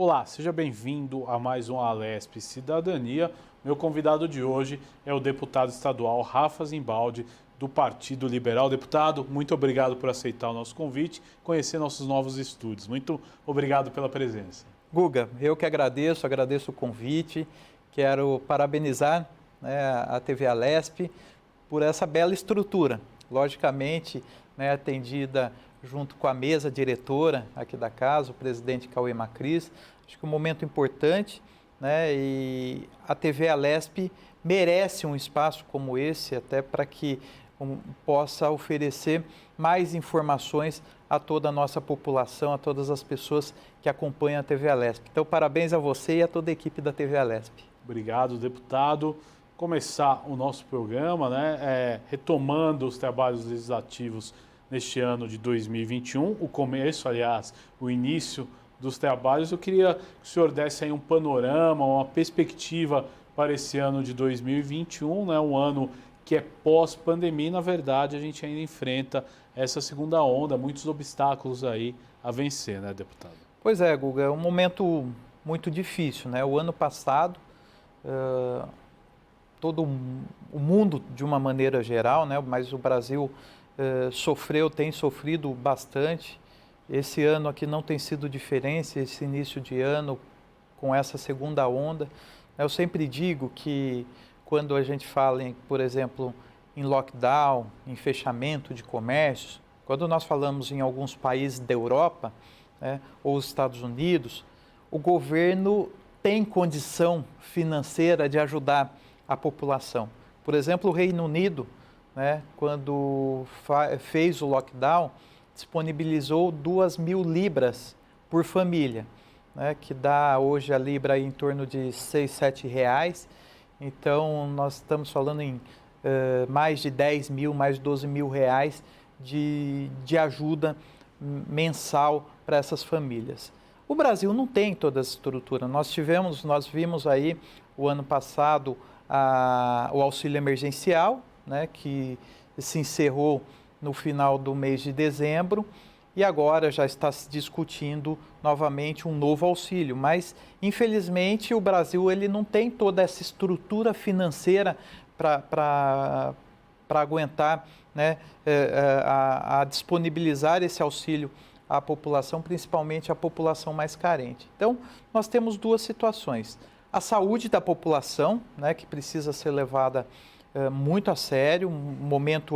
Olá, seja bem-vindo a mais um Alesp Cidadania. Meu convidado de hoje é o deputado estadual Rafa Zimbaldi, do Partido Liberal. Deputado, muito obrigado por aceitar o nosso convite, conhecer nossos novos estúdios. Muito obrigado pela presença. Guga, eu que agradeço o convite, quero parabenizar, a TV Alesp por essa bela estrutura, logicamente, atendida junto com a mesa diretora aqui da casa, o presidente Cauê Macris. Acho que é um momento importante, e a TV Alesp merece um espaço como esse, até para que possa oferecer mais informações a toda a nossa população, a todas as pessoas que acompanham a TV Alesp. Então, parabéns a você e a toda a equipe da TV Alesp. Obrigado, deputado. Começar o nosso programa, retomando os trabalhos legislativos neste ano de 2021, o começo, aliás, o início dos trabalhos. Eu queria que o senhor desse aí um panorama, uma perspectiva para esse ano de 2021, um ano que é pós-pandemia. Na verdade, a gente ainda enfrenta essa segunda onda, muitos obstáculos aí a vencer, deputado? Pois é, Guga, é um momento muito difícil, O ano passado, todo o mundo, de uma maneira geral, mas o Brasil tem sofrido bastante. Esse ano aqui não tem sido diferente, esse início de ano com essa segunda onda. Eu sempre digo que quando a gente fala, por exemplo, em lockdown, em fechamento de comércios, quando nós falamos em alguns países da Europa, ou os Estados Unidos, o governo tem condição financeira de ajudar a população. Por exemplo, o Reino Unido, quando fez o lockdown, disponibilizou 2.000 libras por família, que dá hoje a libra em torno de 6, 7 reais. Então, nós estamos falando em mais de 10 mil, mais de 12 mil reais de ajuda mensal para essas famílias. O Brasil não tem toda essa estrutura. Nós vimos aí o ano passado o auxílio emergencial, que se encerrou no final do mês de dezembro, e agora já está se discutindo novamente um novo auxílio. Mas, infelizmente, o Brasil ele não tem toda essa estrutura financeira para aguentar, a disponibilizar esse auxílio à população, principalmente à população mais carente. Então, nós temos duas situações. A saúde da população, que precisa ser levada muito a sério,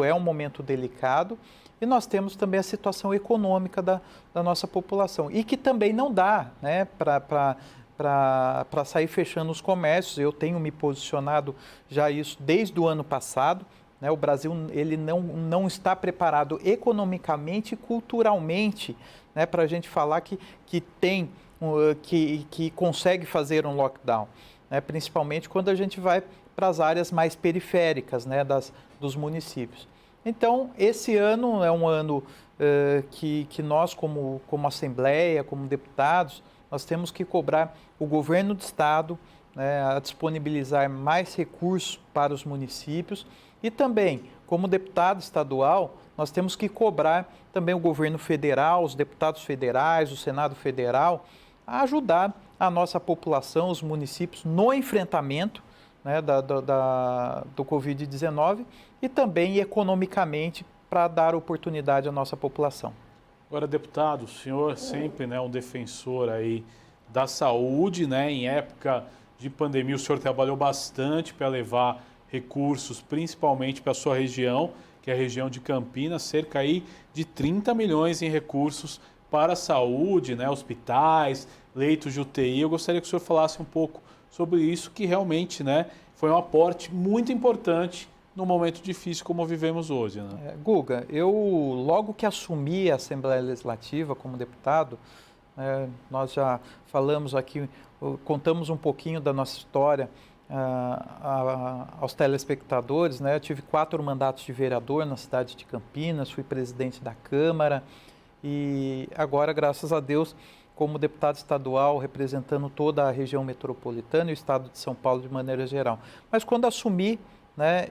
é um momento delicado, e nós temos também a situação econômica da nossa população, e que também não dá para sair fechando os comércios. Eu tenho me posicionado já isso desde o ano passado. O Brasil ele não está preparado economicamente e culturalmente, para a gente falar que consegue fazer um lockdown, principalmente quando a gente vai para as áreas mais periféricas, dos municípios. Então, esse ano é um ano que nós, como Assembleia, como deputados, nós temos que cobrar o governo do Estado a disponibilizar mais recursos para os municípios, e também, como deputado estadual, nós temos que cobrar também o governo federal, os deputados federais, o Senado Federal, a ajudar a nossa população, os municípios, no enfrentamento do Covid-19 e também economicamente para dar oportunidade à nossa população. Agora, deputado, o senhor sempre um defensor aí da saúde, em época de pandemia o senhor trabalhou bastante para levar recursos, principalmente para a sua região, que é a região de Campinas, cerca aí de 30 milhões em recursos para a saúde, hospitais, leitos de UTI. Eu gostaria que o senhor falasse um pouco sobre isso, que realmente foi um aporte muito importante num momento difícil como vivemos hoje. Guga, eu logo que assumi a Assembleia Legislativa como deputado, nós já falamos aqui, contamos um pouquinho da nossa história aos telespectadores. Eu tive 4 mandatos de vereador na cidade de Campinas, fui presidente da Câmara e agora, graças a Deus, como deputado estadual, representando toda a região metropolitana e o estado de São Paulo de maneira geral. Mas quando assumi,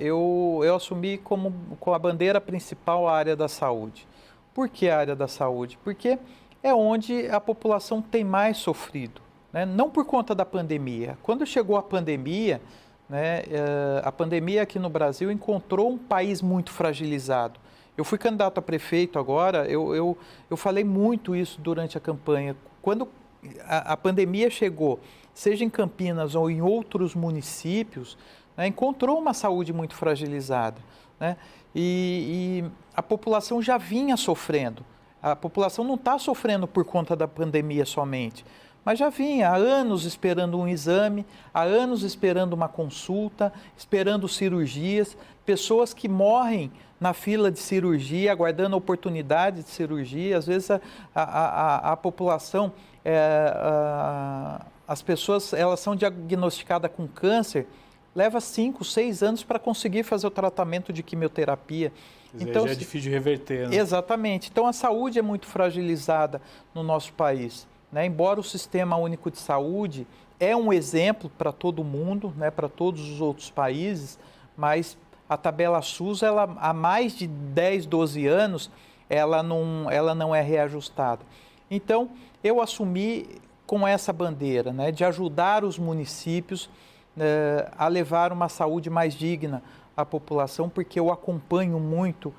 eu assumi com a bandeira principal a área da saúde. Por que a área da saúde? Porque é onde a população tem mais sofrido. né? Não por conta da pandemia. Quando chegou a pandemia, né, a pandemia aqui no Brasil encontrou um país muito fragilizado. Eu fui candidato a prefeito agora, eu falei muito isso durante a campanha. Quando a pandemia chegou, seja em Campinas ou em outros municípios, né, encontrou uma saúde muito fragilizada, né? E a população já vinha sofrendo. A população não está sofrendo por conta da pandemia somente, mas já vinha há anos esperando um exame, há anos esperando uma consulta, esperando cirurgias, pessoas que morrem na fila de cirurgia, aguardando a oportunidade de cirurgia. Às vezes a população, as pessoas, elas são diagnosticadas com câncer, leva 5, 6 anos para conseguir fazer o tratamento de quimioterapia. Então, já é difícil de reverter, né? Exatamente. Então, a saúde é muito fragilizada no nosso país, né? Embora o Sistema Único de Saúde é um exemplo para todo mundo, né? Para todos os outros países, mas a tabela SUS, ela, há mais de 10, 12 anos, ela não é reajustada. Então, eu assumi com essa bandeira, né? De ajudar os municípios a levar uma saúde mais digna à população, porque eu acompanho muito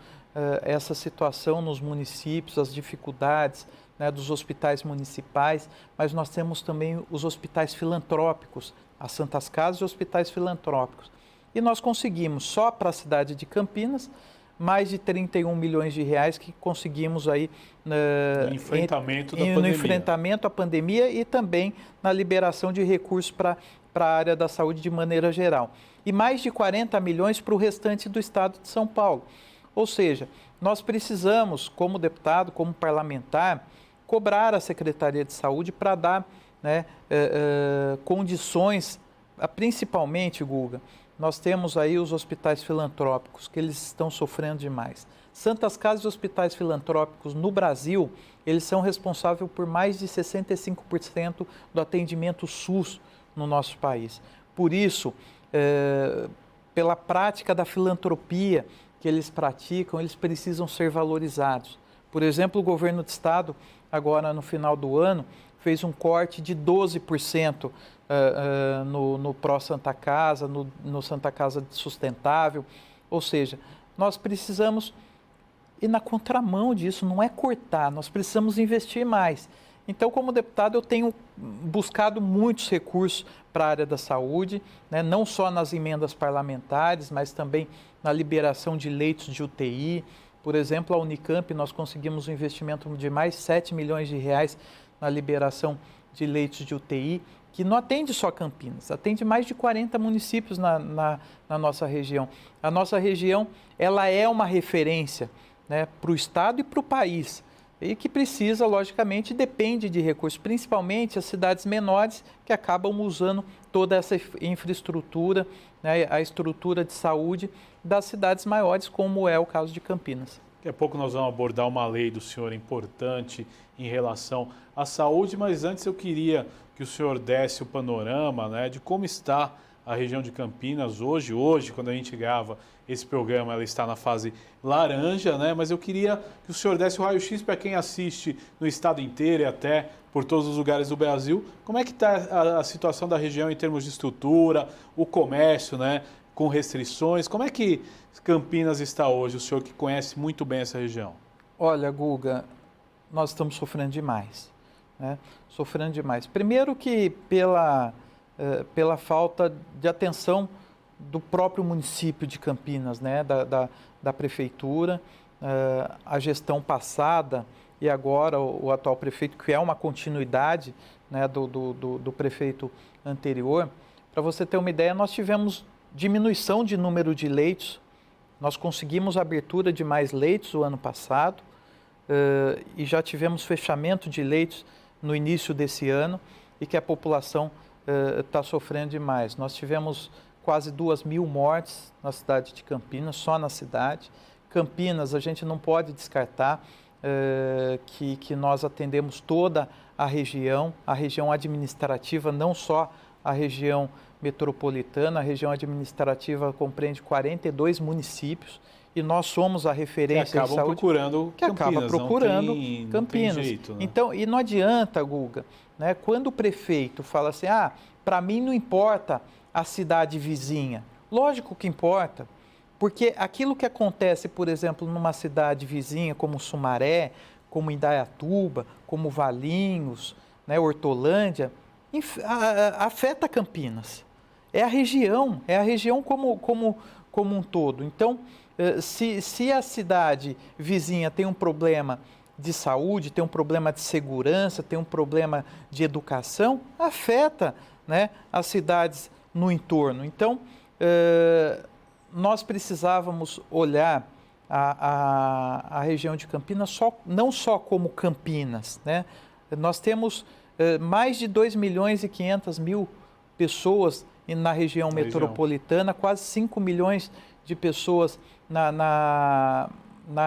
essa situação nos municípios, as dificuldades, né, dos hospitais municipais, mas nós temos também os hospitais filantrópicos, as Santas Casas e hospitais filantrópicos. E nós conseguimos, só para a cidade de Campinas, mais de 31 milhões de reais que conseguimos aí no enfrentamento da pandemia. No enfrentamento à pandemia e também na liberação de recursos para a área da saúde de maneira geral. E mais de 40 milhões para o restante do estado de São Paulo. Ou seja, nós precisamos, como deputado, como parlamentar, cobrar a Secretaria de Saúde para dar, né, condições, principalmente, Guga, nós temos aí os hospitais filantrópicos, que eles estão sofrendo demais. Santas Casas e hospitais filantrópicos no Brasil, eles são responsáveis por mais de 65% do atendimento SUS no nosso país. Por isso, pela prática da filantropia que eles praticam, eles precisam ser valorizados. Por exemplo, o governo do estado, agora no final do ano, fez um corte de 12% no Pró Santa Casa, no Santa Casa Sustentável. Ou seja, nós precisamos ir na contramão disso, não é cortar, nós precisamos investir mais. Então, como deputado, eu tenho buscado muitos recursos para a área da saúde, né? Não só nas emendas parlamentares, mas também na liberação de leitos de UTI. Por exemplo, a Unicamp, nós conseguimos um investimento de mais 7 milhões de reais na liberação de leitos de UTI, que não atende só Campinas, atende mais de 40 municípios na nossa região. A nossa região, ela é uma referência, né, para o estado e para o país, e que precisa, logicamente, depende de recursos, principalmente as cidades menores que acabam usando toda essa infraestrutura, né, a estrutura de saúde das cidades maiores, como é o caso de Campinas. Daqui a pouco nós vamos abordar uma lei do senhor importante em relação à saúde, mas antes eu queria que o senhor desse o panorama, né, de como está a região de Campinas hoje, quando a gente grava esse programa, ela está na fase laranja, né? Mas eu queria que o senhor desse o raio-x para quem assiste no estado inteiro e até por todos os lugares do Brasil. Como é que está a situação da região em termos de estrutura, o comércio, né, com restrições? Como é que Campinas está hoje, o senhor que conhece muito bem essa região? Olha, Guga, nós estamos sofrendo demais, né? Sofrendo demais. Primeiro que pela falta de atenção do próprio município de Campinas, né, da prefeitura, a gestão passada e agora o atual prefeito, que é uma continuidade, né, do prefeito anterior. Para você ter uma ideia, nós tivemos diminuição de número de leitos, nós conseguimos a abertura de mais leitos o ano passado e já tivemos fechamento de leitos no início desse ano e que a população está sofrendo demais. Nós tivemos quase 2.000 mortes na cidade de Campinas, só na cidade. Campinas, a gente não pode descartar que nós atendemos toda a região administrativa, não só a região metropolitana, a região administrativa compreende 42 municípios, e nós somos a referência que de saúde. Procurando que Campinas, acaba procurando não Campinas. tem jeito, né? Então, e não adianta, Guga, né, quando o prefeito fala assim, para mim não importa a cidade vizinha. Lógico que importa, porque aquilo que acontece, por exemplo, numa cidade vizinha como Sumaré, como Indaiatuba, como Valinhos, né, Hortolândia, afeta Campinas. É a região como um todo. Então, se a cidade vizinha tem um problema de saúde, tem um problema de segurança, tem um problema de educação, afeta, né, as cidades no entorno. Então, nós precisávamos olhar a região de Campinas não só como Campinas, né? Nós temos mais de 2.500.000 pessoas na região metropolitana, quase 5 milhões de pessoas na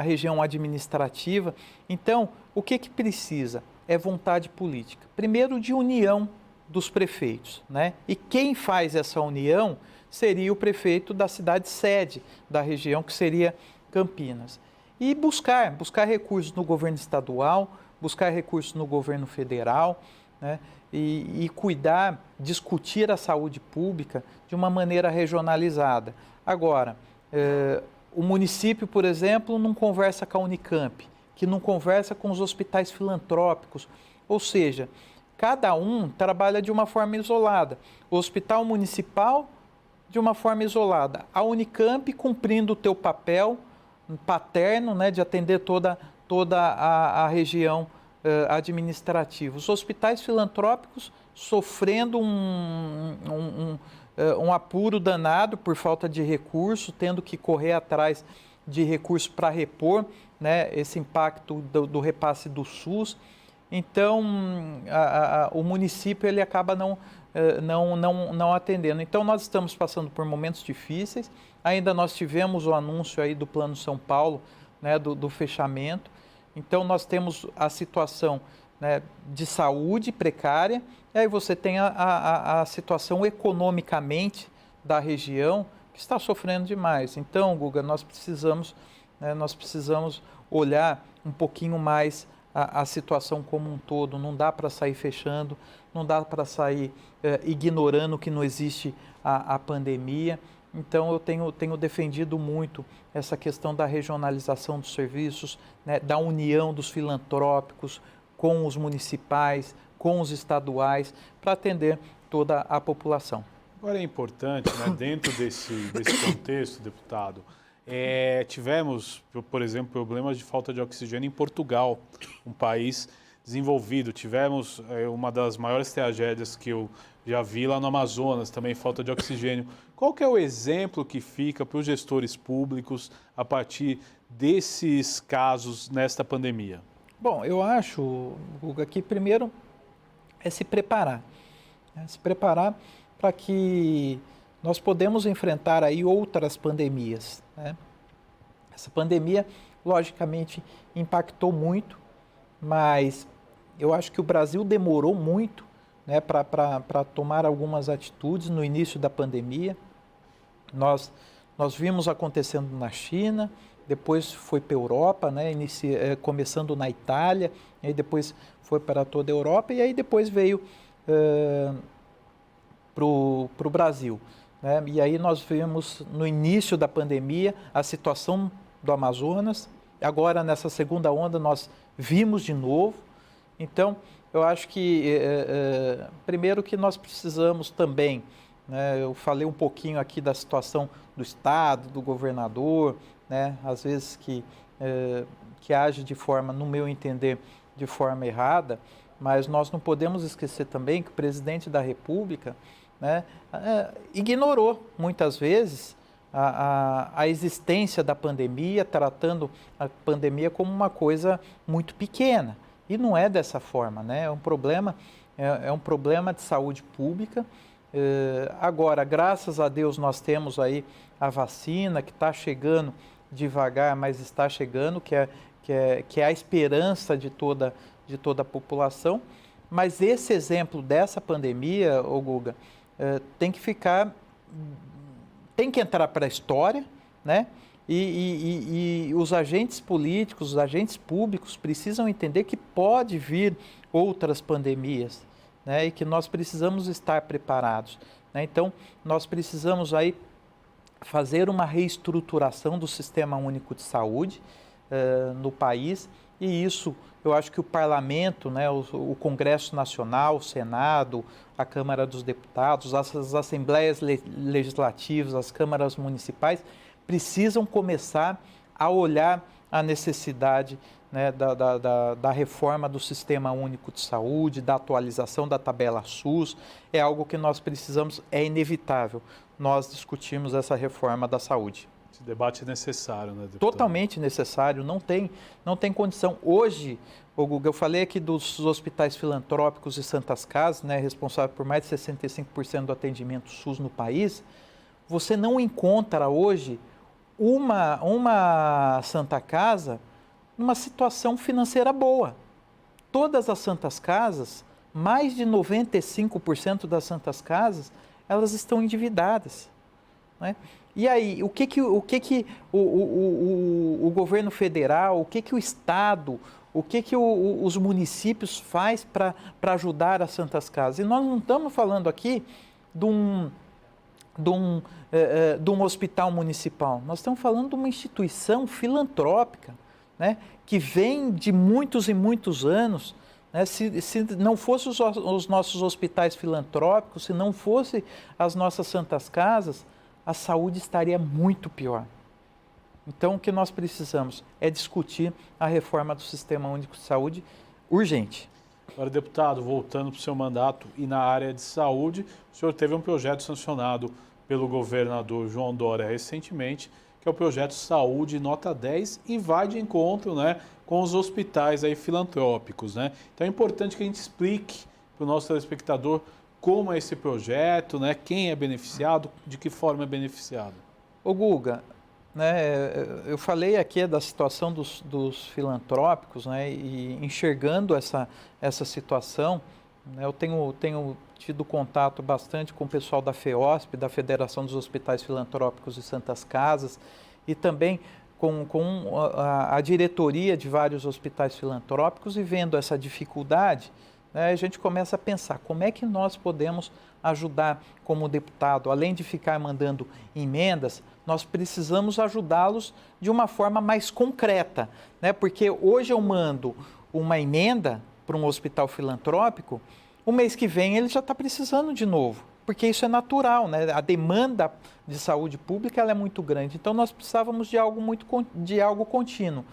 região administrativa. Então, o que precisa? É vontade política. Primeiro, de união dos prefeitos, né? E quem faz essa união seria o prefeito da cidade sede da região, que seria Campinas. E buscar recursos no governo estadual, buscar recursos no governo federal, né? E cuidar, discutir a saúde pública de uma maneira regionalizada. Agora, o município, por exemplo, não conversa com a Unicamp, que não conversa com os hospitais filantrópicos, ou seja, cada um trabalha de uma forma isolada. O hospital municipal, de uma forma isolada. A Unicamp cumprindo o teu papel paterno, né, de atender toda a região administrativa. Os hospitais filantrópicos sofrendo um apuro danado por falta de recurso, tendo que correr atrás de recursos para repor, né, esse impacto do repasse do SUS. Então, o município ele acaba não atendendo. Então, nós estamos passando por momentos difíceis. Ainda nós tivemos o anúncio aí do Plano São Paulo, né, do fechamento. Então, nós temos a situação, né, de saúde precária, e aí você tem a situação economicamente da região que está sofrendo demais. Então, Guga, nós precisamos olhar um pouquinho mais a situação como um todo. Não dá para sair fechando, não dá para sair ignorando que não existe a pandemia. Então, eu tenho defendido muito essa questão da regionalização dos serviços, né, da união dos filantrópicos com os municipais, com os estaduais, para atender toda a população. Agora é importante, né, dentro desse contexto, deputado, tivemos, por exemplo, problemas de falta de oxigênio em Portugal, um país desenvolvido. Tivemos uma das maiores tragédias que eu já vi lá no Amazonas, também falta de oxigênio. Qual que é o exemplo que fica para os gestores públicos a partir desses casos nesta pandemia? Bom, eu acho, Guga, que primeiro é se preparar. Se preparar para que nós podemos enfrentar aí outras pandemias, né? Essa pandemia, logicamente, impactou muito, mas eu acho que o Brasil demorou muito, né, para tomar algumas atitudes no início da pandemia. Nós vimos acontecendo na China, depois foi para a Europa, né, começando na Itália, e aí depois foi para toda a Europa, e aí depois veio para o Brasil, né? E aí nós vimos no início da pandemia a situação do Amazonas. Agora, nessa segunda onda, nós vimos de novo. Então, eu acho que, primeiro, que nós precisamos também, né, eu falei um pouquinho aqui da situação do Estado, do governador, né, às vezes que age de forma, no meu entender, de forma errada, mas nós não podemos esquecer também que o presidente da República, né, ignorou muitas vezes a existência da pandemia, tratando a pandemia como uma coisa muito pequena. E não é dessa forma, né? É um problema de saúde pública. Agora, graças a Deus, nós temos aí a vacina que está chegando devagar, mas está chegando, que é a esperança de toda a população. Mas esse exemplo dessa pandemia, Guga, tem que entrar para a história, né? E os agentes políticos, os agentes públicos precisam entender que pode vir outras pandemias, né? E que nós precisamos estar preparados, né? Então, nós precisamos aí fazer uma reestruturação do Sistema Único de Saúde no país, e isso eu acho que o Parlamento, né, o Congresso Nacional, o Senado, a Câmara dos Deputados, as Assembleias Legislativas, as câmaras municipais, precisam começar a olhar a necessidade, né, da reforma do Sistema Único de Saúde, da atualização da tabela SUS. É algo que nós precisamos, é inevitável nós discutirmos essa reforma da saúde. Esse debate é necessário, né, deputado? Totalmente necessário, não tem condição. Hoje, Guga, eu falei aqui dos hospitais filantrópicos e santas casas, né, responsável por mais de 65% do atendimento SUS no país. Você não encontra hoje uma santa casa numa situação financeira boa. Todas as santas casas, mais de 95% das santas casas, elas estão endividadas, né? E aí, o que o governo federal, o que o Estado, o que os municípios faz para ajudar as santas casas? E nós não estamos falando aqui de um hospital municipal, nós estamos falando de uma instituição filantrópica, né, que vem de muitos e muitos anos, né? Se não fossem os nossos hospitais filantrópicos, se não fossem as nossas santas casas, a saúde estaria muito pior. Então, o que nós precisamos é discutir a reforma do Sistema Único de Saúde urgente. Agora, deputado, voltando para o seu mandato e na área de saúde, o senhor teve um projeto sancionado pelo governador João Dória recentemente, que é o projeto Saúde Nota 10, e vai de encontro, né, com os hospitais aí filantrópicos, né? Então é importante que a gente explique para o nosso telespectador como é esse projeto, né, quem é beneficiado, de que forma é beneficiado. Ô Guga, né, eu falei aqui da situação dos filantrópicos, né, e enxergando essa situação, né, eu tenho tido contato bastante com o pessoal da FEOSP, da Federação dos Hospitais Filantrópicos e Santas Casas, e também com a diretoria de vários hospitais filantrópicos, e vendo essa dificuldade, né, a gente começa a pensar como é que nós podemos ajudar como deputado. Além de ficar mandando emendas, nós precisamos ajudá-los de uma forma mais concreta, né? Porque hoje eu mando uma emenda para um hospital filantrópico, o mês que vem ele já está precisando de novo, porque isso é natural, né? A demanda de saúde pública ela é muito grande, então nós precisávamos de algo contínuo.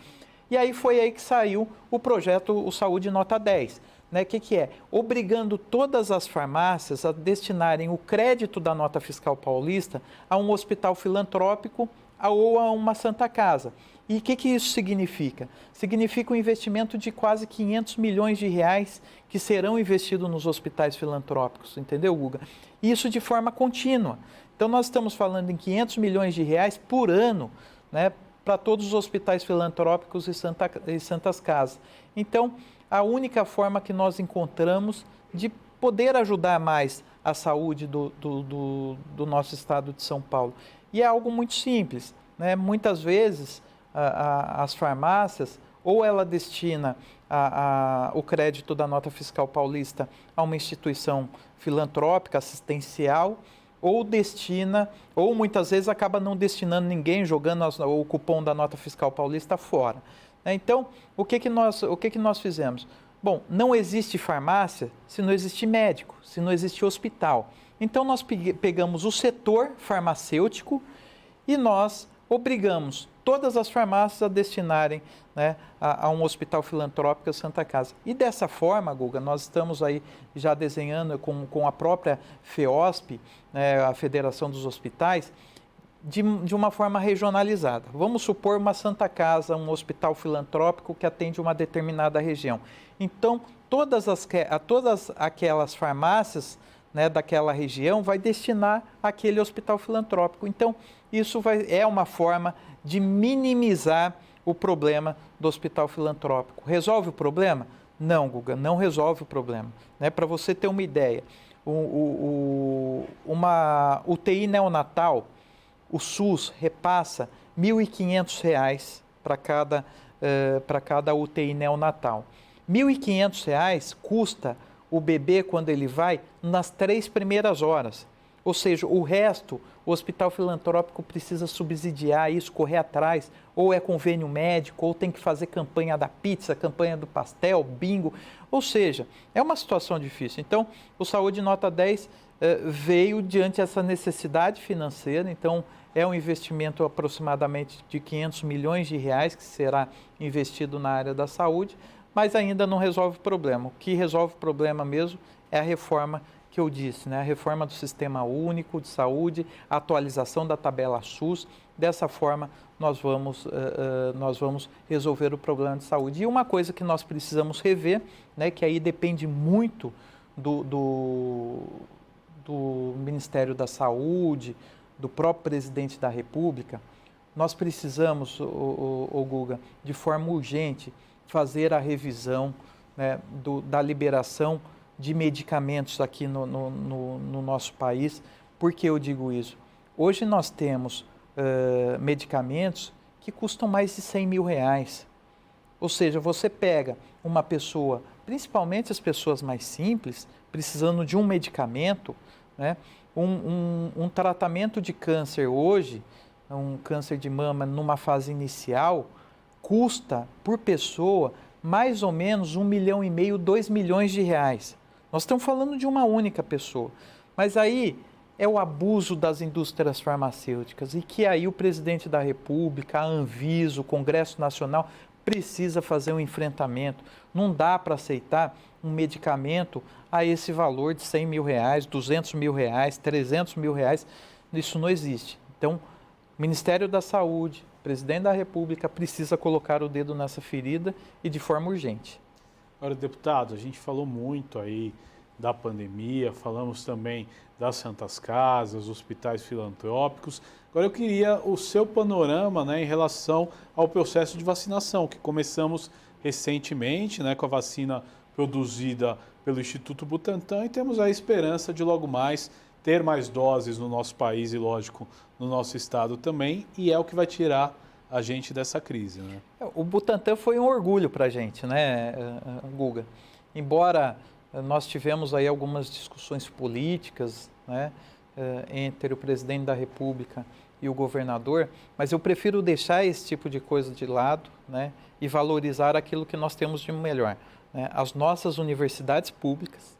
E aí foi aí que saiu o projeto O Saúde Nota 10. Né, que é? Obrigando todas as farmácias a destinarem o crédito da nota fiscal paulista a um hospital filantrópico ou a uma santa casa. E o que isso significa? Significa um investimento de quase 500 milhões de reais que serão investidos nos hospitais filantrópicos, entendeu, Guga? Isso de forma contínua. Então nós estamos falando em 500 milhões de reais por ano, né, para todos os hospitais filantrópicos e santas casas. Então, a única forma que nós encontramos de poder ajudar mais a saúde do nosso estado de São Paulo. E é algo muito simples, né? Muitas vezes as farmácias, ou ela destina o crédito da nota fiscal paulista a uma instituição filantrópica, assistencial, ou muitas vezes acaba não destinando ninguém, jogando o cupom da nota fiscal paulista fora. Então, o que nós fizemos? Bom, não existe farmácia se não existe médico, se não existe hospital. Então, nós pegamos o setor farmacêutico e nós obrigamos todas as farmácias a destinarem, né, a um hospital filantrópico a Santa Casa. E dessa forma, Guga, nós estamos aí já desenhando com a própria FEOSP, né, a Federação dos Hospitais, de uma forma regionalizada. Vamos supor uma Santa Casa, um hospital filantrópico que atende uma determinada região. Então, todas aquelas farmácias, né, daquela região vai destinar aquele hospital filantrópico. Então, isso é uma forma de minimizar o problema do hospital filantrópico. Resolve o problema? Não, Guga, não resolve o problema. Né? Para você ter uma ideia, uma UTI neonatal, o SUS repassa R$ 1.500 para cada UTI neonatal. R$ 1.500 custa o bebê quando ele vai nas 3 primeiras horas. Ou seja, o resto, o hospital filantrópico precisa subsidiar isso, correr atrás, ou é convênio médico, ou tem que fazer campanha da pizza, campanha do pastel, bingo. Ou seja, é uma situação difícil. Então, o Saúde Nota 10 veio diante dessa necessidade financeira, então é um investimento aproximadamente de R$ 500 milhões que será investido na área da saúde, mas ainda não resolve o problema. O que resolve o problema mesmo é a reforma que eu disse, né? A reforma do Sistema Único de Saúde, a atualização da tabela SUS. Dessa forma, nós vamos resolver o problema de saúde. E uma coisa que nós precisamos rever, né, que aí depende muito do Ministério da Saúde, do próprio Presidente da República, nós precisamos, Guga, de forma urgente, fazer a revisão, né, da liberação de medicamentos aqui no nosso país. Por que eu digo isso? Hoje nós temos medicamentos que custam mais de R$ 100 mil. Ou seja, você pega uma pessoa, principalmente as pessoas mais simples, precisando de um medicamento, né? Um tratamento de câncer hoje, um câncer de mama numa fase inicial, custa por pessoa mais ou menos R$ 1,5 milhão, R$ 2 milhões. Nós estamos falando de uma única pessoa. Mas aí é o abuso das indústrias farmacêuticas e que aí o Presidente da República, a Anvisa, o Congresso Nacional precisa fazer um enfrentamento. Não dá para aceitar um medicamento a esse valor de R$ 100 mil, R$ 200 mil, R$ 300 mil. Isso não existe. Então, o Ministério da Saúde, o Presidente da República precisa colocar o dedo nessa ferida e de forma urgente. Agora, deputado, a gente falou muito aí da pandemia, falamos também das Santas Casas, hospitais filantrópicos. Agora eu queria o seu panorama, né, em relação ao processo de vacinação, que começamos recentemente, né, com a vacina produzida pelo Instituto Butantan, e temos a esperança de logo mais ter mais doses no nosso país e, lógico, no nosso estado também, e é o que vai tirar a gente dessa crise, né? O Butantan foi um orgulho para a gente, né, Guga? Embora nós tivemos aí algumas discussões políticas, né, entre o Presidente da República e o governador, mas eu prefiro deixar esse tipo de coisa de lado, né, e valorizar aquilo que nós temos de melhor, né, as nossas universidades públicas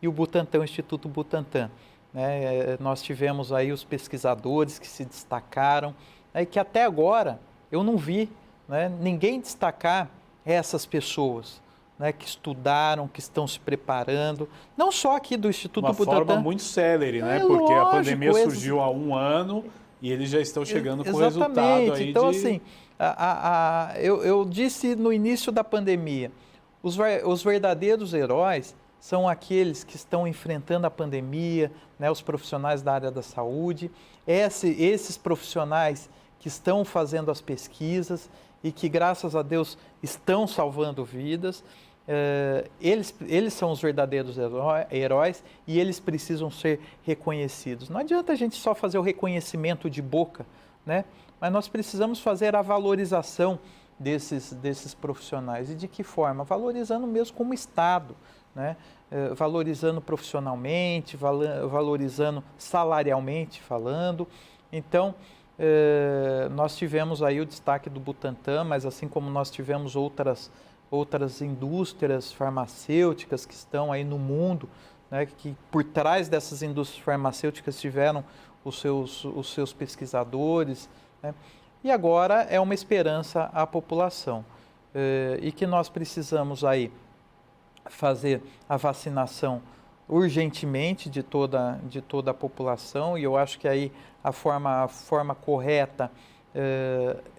e o Butantan, o Instituto Butantan, né? Nós tivemos aí os pesquisadores que se destacaram, né, e que até agora eu não vi, né, ninguém destacar essas pessoas, né, que estudaram, que estão se preparando, não só aqui do Instituto Butantan. Uma forma muito célere, né? Porque lógico, a pandemia surgiu há 1 ano e eles já estão chegando com o resultado aí. Então, assim, eu disse no início da pandemia, os verdadeiros heróis são aqueles que estão enfrentando a pandemia, né, os profissionais da área da saúde, esses profissionais que estão fazendo as pesquisas e que, graças a Deus, estão salvando vidas. Eles são os verdadeiros heróis e eles precisam ser reconhecidos. Não adianta a gente só fazer o reconhecimento de boca, né? Mas nós precisamos fazer a valorização desses profissionais. E de que forma? Valorizando mesmo como Estado, né? Valorizando profissionalmente, valorizando salarialmente falando. Então, nós tivemos aí o destaque do Butantan, mas assim como nós tivemos outras indústrias farmacêuticas que estão aí no mundo, né, que por trás dessas indústrias farmacêuticas tiveram os seus pesquisadores, né, e agora é uma esperança à população, e que nós precisamos aí fazer a vacinação urgentemente de toda a população, e eu acho que aí a forma correta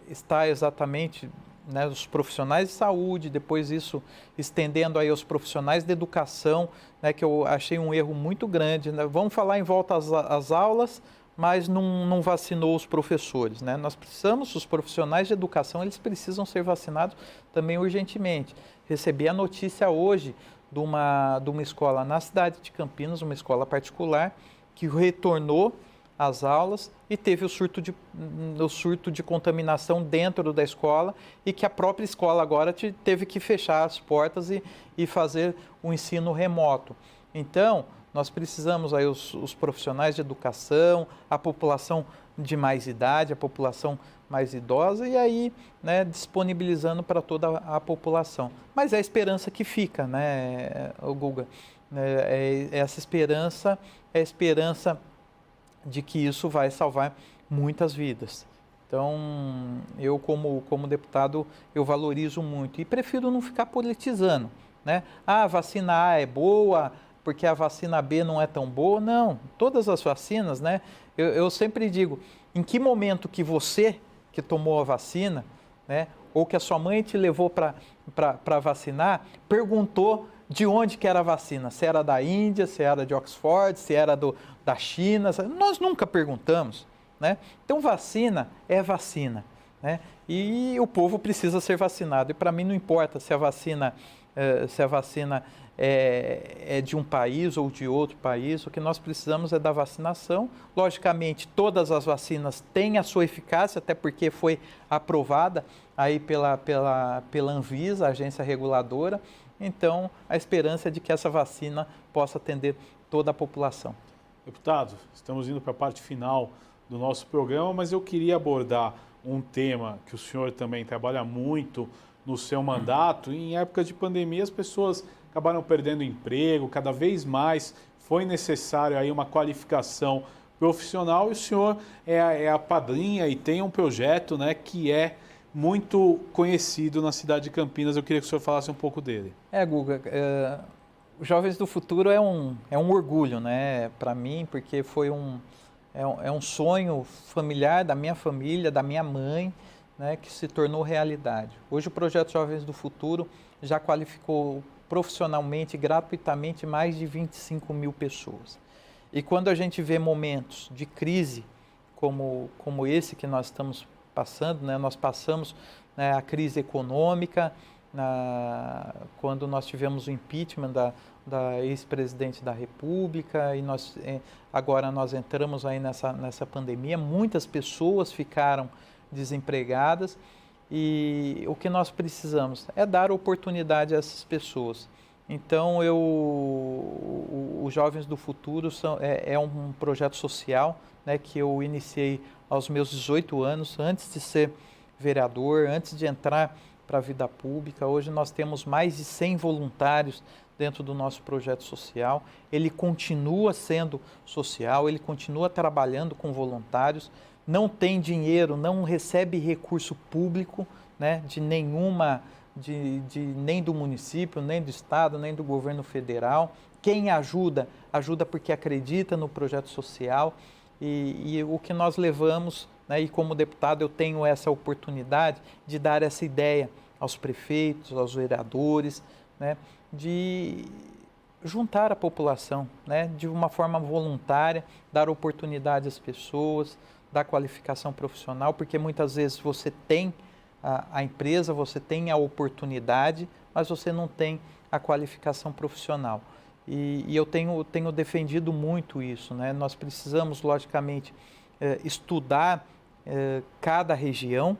está exatamente, né, os profissionais de saúde, depois isso estendendo aí aos profissionais de educação, né, que eu achei um erro muito grande, né? Vamos falar em volta às aulas, mas não vacinou os professores, né? Nós precisamos, os profissionais de educação, eles precisam ser vacinados também urgentemente. Recebi a notícia hoje de uma escola na cidade de Campinas, uma escola particular, que retornou às aulas e teve o surto de contaminação dentro da escola e que a própria escola agora teve que fechar as portas e fazer o ensino remoto. Então, nós precisamos aí os profissionais de educação, a população de mais idade, a população mais idosa e aí, né, disponibilizando para toda a população. Mas é a esperança que fica, né, Guga? Essa esperança é a esperança de que isso vai salvar muitas vidas. Então, eu como deputado, eu valorizo muito e prefiro não ficar politizando, né? Ah, a vacina A é boa, porque a vacina B não é tão boa. Não, todas as vacinas, né? Eu sempre digo, em que momento que você que tomou a vacina, né, ou que a sua mãe te levou para vacinar, perguntou de onde que era a vacina, se era da Índia, se era de Oxford, se era da China, nós nunca perguntamos, né? Então vacina é vacina, né? E o povo precisa ser vacinado, e para mim não importa se a vacina é de um país ou de outro país, o que nós precisamos é da vacinação. Logicamente, todas as vacinas têm a sua eficácia, até porque foi aprovada aí pela Anvisa, a agência reguladora. Então, a esperança é de que essa vacina possa atender toda a população. Deputado, estamos indo para a parte final do nosso programa, mas eu queria abordar um tema que o senhor também trabalha muito no seu mandato. Em época de pandemia, as pessoas acabaram perdendo emprego, cada vez mais foi necessário aí uma qualificação profissional e o senhor é a padrinha e tem um projeto, né, que é muito conhecido na cidade de Campinas. Eu queria que o senhor falasse um pouco dele. Guga, os Jovens do Futuro é um orgulho, né, para mim, porque foi um sonho familiar da minha família, da minha mãe, né, que se tornou realidade. Hoje o projeto Jovens do Futuro já qualificou profissionalmente, gratuitamente, mais de 25 mil pessoas. E quando a gente vê momentos de crise como esse que nós estamos passando, né, nós passamos, né, a crise econômica, quando nós tivemos o impeachment da ex-presidente da República e agora nós entramos aí nessa pandemia, muitas pessoas ficaram desempregadas e o que nós precisamos é dar oportunidade a essas pessoas. Então, os Jovens do Futuro é um projeto social, né, que eu iniciei aos meus 18 anos, antes de ser vereador, antes de entrar para a vida pública. Hoje nós temos mais de 100 voluntários dentro do nosso projeto social. Ele continua sendo social, ele continua trabalhando com voluntários, não tem dinheiro, não recebe recurso público, né, nem do município, nem do estado, nem do governo federal. Quem ajuda porque acredita no projeto social e o que nós levamos, né, e como deputado eu tenho essa oportunidade de dar essa ideia aos prefeitos, aos vereadores, né, de juntar a população, né, de uma forma voluntária, dar oportunidade às pessoas, dar qualificação profissional, porque muitas vezes você tem a empresa, você tem a oportunidade, mas você não tem a qualificação profissional. E eu tenho defendido muito isso, né? Nós precisamos, logicamente, estudar cada região,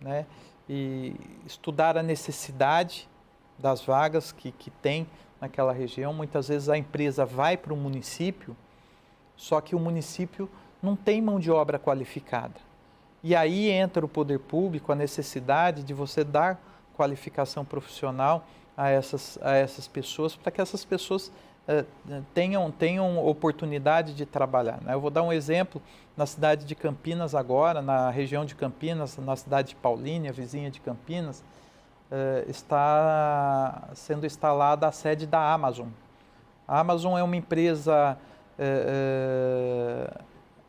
né? E estudar a necessidade das vagas que tem naquela região. Muitas vezes a empresa vai para o município, só que o município não tem mão de obra qualificada. E aí entra o poder público, a necessidade de você dar qualificação profissional a essas pessoas, para que essas pessoas tenham oportunidade de trabalhar, né? Eu vou dar um exemplo, na cidade de Campinas agora, na região de Campinas, na cidade de Paulínia, vizinha de Campinas, está sendo instalada a sede da Amazon. A Amazon é uma empresa,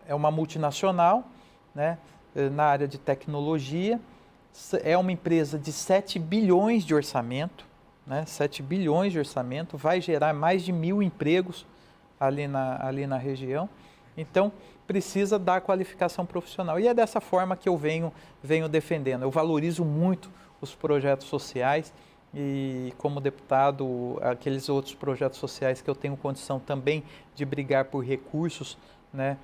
é uma multinacional, né, na área de tecnologia, é uma empresa de 7 bilhões de orçamento, né, 7 bilhões de orçamento, vai gerar mais de 1.000 empregos ali na região, então precisa dar qualificação profissional. E é dessa forma que eu venho defendendo. Eu valorizo muito os projetos sociais e, como deputado, aqueles outros projetos sociais que eu tenho condição também de brigar por recursos, né,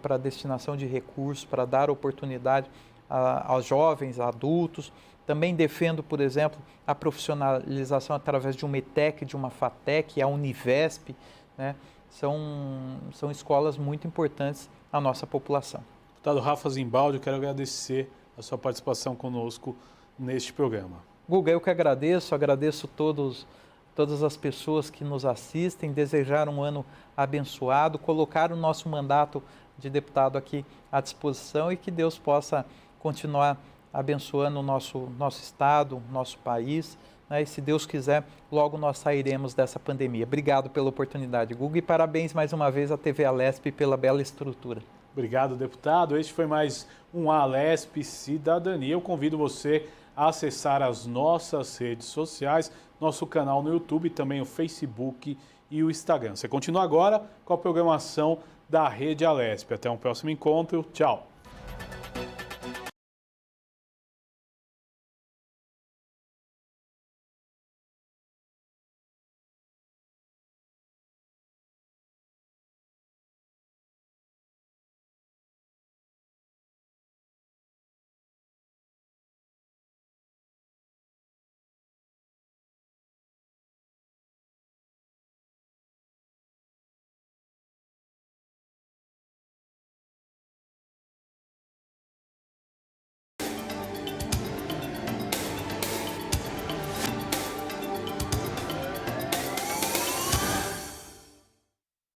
para destinação de recursos, para dar oportunidade aos jovens, a adultos. Também defendo, por exemplo, a profissionalização através de uma ETEC, de uma FATEC, a Univesp, né? São escolas muito importantes à nossa população. Deputado Rafa Zimbaldi, eu quero agradecer a sua participação conosco neste programa. Guga, eu que agradeço todas as pessoas que nos assistem, desejar um ano abençoado, colocar o nosso mandato de deputado aqui à disposição e que Deus possa continuar abençoando o nosso estado, nosso país, né? E se Deus quiser, logo nós sairemos dessa pandemia. Obrigado pela oportunidade, Guga, e parabéns mais uma vez à TV Alesp pela bela estrutura. Obrigado, deputado. Este foi mais um Alesp Cidadania. Eu convido você a acessar as nossas redes sociais, nosso canal no YouTube, também o Facebook e o Instagram. Você continua agora com a programação da Rede Alesp. Até um próximo encontro. Tchau.